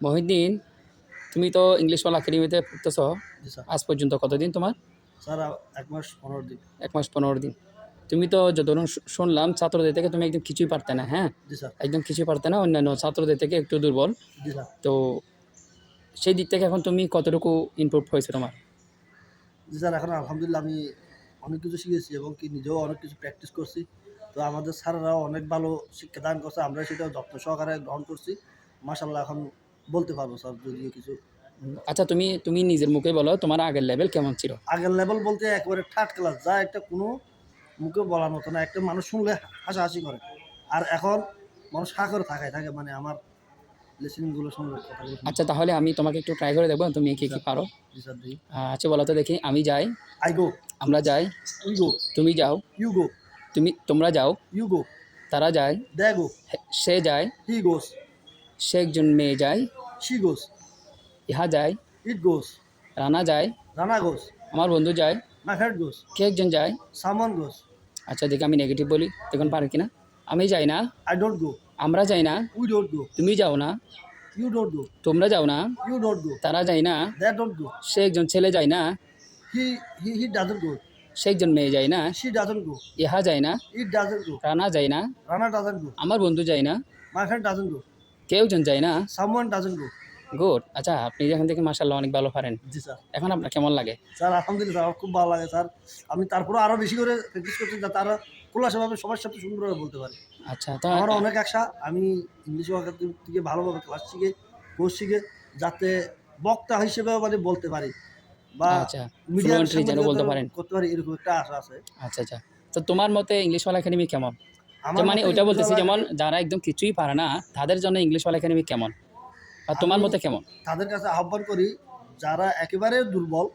মহিউদ্দিন, তুমি তো ইংলিশ ওয়ালা একাডেমিতে পড়তেছ। জি স্যার। আজ পর্যন্ত কতদিন তোমার? স্যার ১ মাস ১৫ দিন। ১ মাস ১৫ দিন। তুমি তো যতক্ষণ শুনলাম ছাত্রদের থেকে তুমি একদম কিছুই পারতে না, হ্যাঁ? জি স্যার। একদম কিছুই পারতে না, অন্যান্য ছাত্রদের থেকে একটু দুর্বল। জি স্যার। তো সেই দিক থেকে এখন তুমি কতটুকু ইমপ্রুভ হয়েছে তোমার? জি স্যার, এখন আলহামদুলিল্লাহ আমি অনেক কিছু শিখেছি এবং কি নিজেও অনেক কিছু প্র্যাকটিস করছি। তো আমাদের স্যারেরাও অনেক ভালো শিক্ষাদান করছে। আমরা সেটাও যত্ন সহকারে গ্রহণ করছি। মাশাআল্লাহ এখন বলতে পারবো স্যার যদিও কিছু। আচ্ছা, তুমি তুমি নিজের মুখে বলো তোমার আগের লেভেল কেমন ছিল? আগের লেভেল বলতে একেবারে থার্ড ক্লাস, যা একটা কোনো মুখে বলার মতো না। একটা মানুষ শুনলে হাসাহাসি করে। আর এখন মানুষ হা করে তাকায় থাকে, মানে আমার লিসেনিংগুলো শুনলে, কথাগুলো শুনলে। আচ্ছা, তাহলে আমি তোমাকে একটু ট্রাই করে দেখবো তুমি জি কি স্যার। পারো। জি স্যার, দেখি। আচ্ছা, বলো তো দেখি। আমি যাই, I go, আমরা যাই, we go, তুমি যাও, you go, তোমরা যাও, you go, তারা যায়, they go, সে যায়, he goes, সে একজন মেয়ে যায়, she goes, ইহা যায়, it goes, রানা যায়, Rana goes, আমার বন্ধু যায়, my head goes, কে একজন যায়। someone goes, আচ্ছা, দেখি আমি নেগেটিভ বলি, দেখুন পারে কিনা। আমি যাই না, I don't go, আমরা যাই না, we don't go, তুমি যাও না, you don't go, তোমরা যাও না, you don't go, তারা যায় না, they don't go, সে একজন ছেলে যায় না, he doesn't go, সে একজন মেয়ে যায় না, she doesn't go, ইহা যায় না, it doesn't go, রানা যায় না, Rana doesn't go, আমার বন্ধু যায় না, my friend doesn't go, কেউ একজন যায় না। someone doesn't go. গুড। আচ্ছা, আপনি যেখান থেকে মাশাআল্লাহ অনেক ভালো পারেন। জি স্যার। এখন আপনার কেমন লাগে? স্যার আলহামদুলিল্লাহ আমার খুব ভালো লাগে স্যার। আমি তারপরেও আরও বেশি করে প্র্যাকটিস করছি যাতে আরও খোলাসাভাবে সবার সাথে সুন্দরভাবে বলতে পারি। আচ্ছা, তো আমারও অনেক আশা আমি ইংলিশ একাডেমি থেকে ভালোভাবে ক্লাস শিখে, কোর্স শিখে যাতে বক্তা হিসেবেও মানে বলতে পারি বা আচ্ছা, মিডিয়ার ফ্লুয়েন্টলি যেন বলতে পারেন। করতে পারি, এরকম একটা আশা আছে। আচ্ছা, আচ্ছা। তো তোমার মতে ইংলিশ ওয়ালা একাডেমি কেমন? আমার মানে মতে ওইটা বলতেছি, ইংলিশওয়ালা যেমন যারা একদম কিছুই পারে না তাদের জন্য ইংলিশ ওয়ালা একাডেমি কেমন? আর তোমার আমি মতে কেমন? তাদের কাছে আহ্বান করি, যারা একেবারে দুর্বল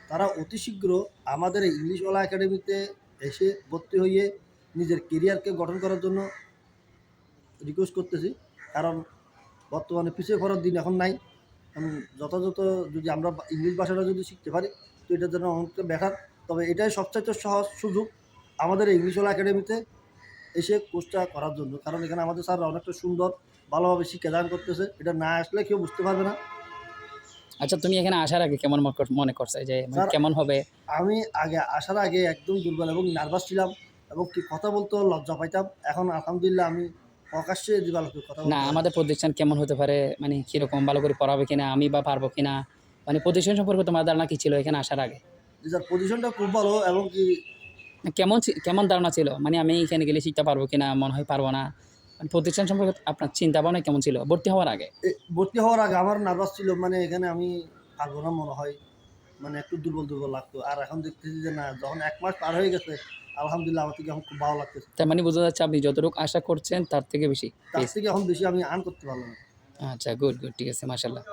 তারা অতি শীঘ্র আমাদের এই ইংলিশওয়ালা একাডেমিতে এসে ভর্তি হয়ে নিজের কেরিয়ারকে গঠন করার জন্য রিকোয়েস্ট করতেছি। কারণ বর্তমানে পিছিয়ে পড়ার দিন এখন নাই। এখন যথাযথ যদি আমরা ইংলিশ ভাষাটা যদি শিখতে পারি তো এটার জন্য অনেকটা বেটার। তবে এটাই সবচাইতে সহজ সুযোগ আমাদের এই ইংলিশওয়ালা একাডেমিতে এসে কোর্সটা করার জন্য। কারণ এখানে আমাদের স্যাররা অনেকটা সুন্দর ভালোভাবে শিক্ষাদান করতেছে। এটা না আসলে কেউ বুঝতে পারবে না। আচ্ছা, তুমি এখানে আসার আগে কেমন মনে করছে যে মানে স্যার কেমন হবে? আমি আসার আগে একদম দুর্বল এবং নার্ভাস ছিলাম এবং কি কথা বলতেও লজ্জা পাইতাম। এখন আলহামদুলিল্লাহ আমি প্রকাশ্যে দিবালোকে কথা না, বলতে পারি। আমাদের প্রতিষ্ঠান কেমন হতে পারে, মানে কিরকম, ভালো করে পড়াবে কিনা, আমি বা পারবো কিনা, মানে প্রতিষ্ঠান সম্পর্কে তোমার ধারণা কি ছিল এখানে আসার আগে? জি স্যার, পজিশনটা খুব ভালো এবং কি কেমন ধারণা ছিল, মানে আমি এখানে গেলে শিখতে পারবো কিনা, মনে হয় পারবো না, মানে প্রতিষ্ঠান সম্পর্কে আপনার চিন্তা ভাবনা কেমন ছিল ভর্তি হওয়ার আগে? ভর্তি হওয়ার আগে আমার নার্ভাস ছিল, মানে এখানে আমি পারবো না মনে হয়, মানে একটু দুর্বল লাগতো। আর এখন দেখতেছি যে না, যখন ১ মাস পার হয়ে গেছে আলহামদুলিল্লাহ আমার থেকে এখন খুব ভালো লাগতেছে। তার মানে বোঝা যাচ্ছে আপনি যতটুকু আশা করছেন তার থেকে বেশি তার পেয়েছেন। থেকে এখন বেশি আমি আর্ন করতে পারলাম না। আচ্ছা, গুড, ঠিক আছে, মাশাআল্লাহ।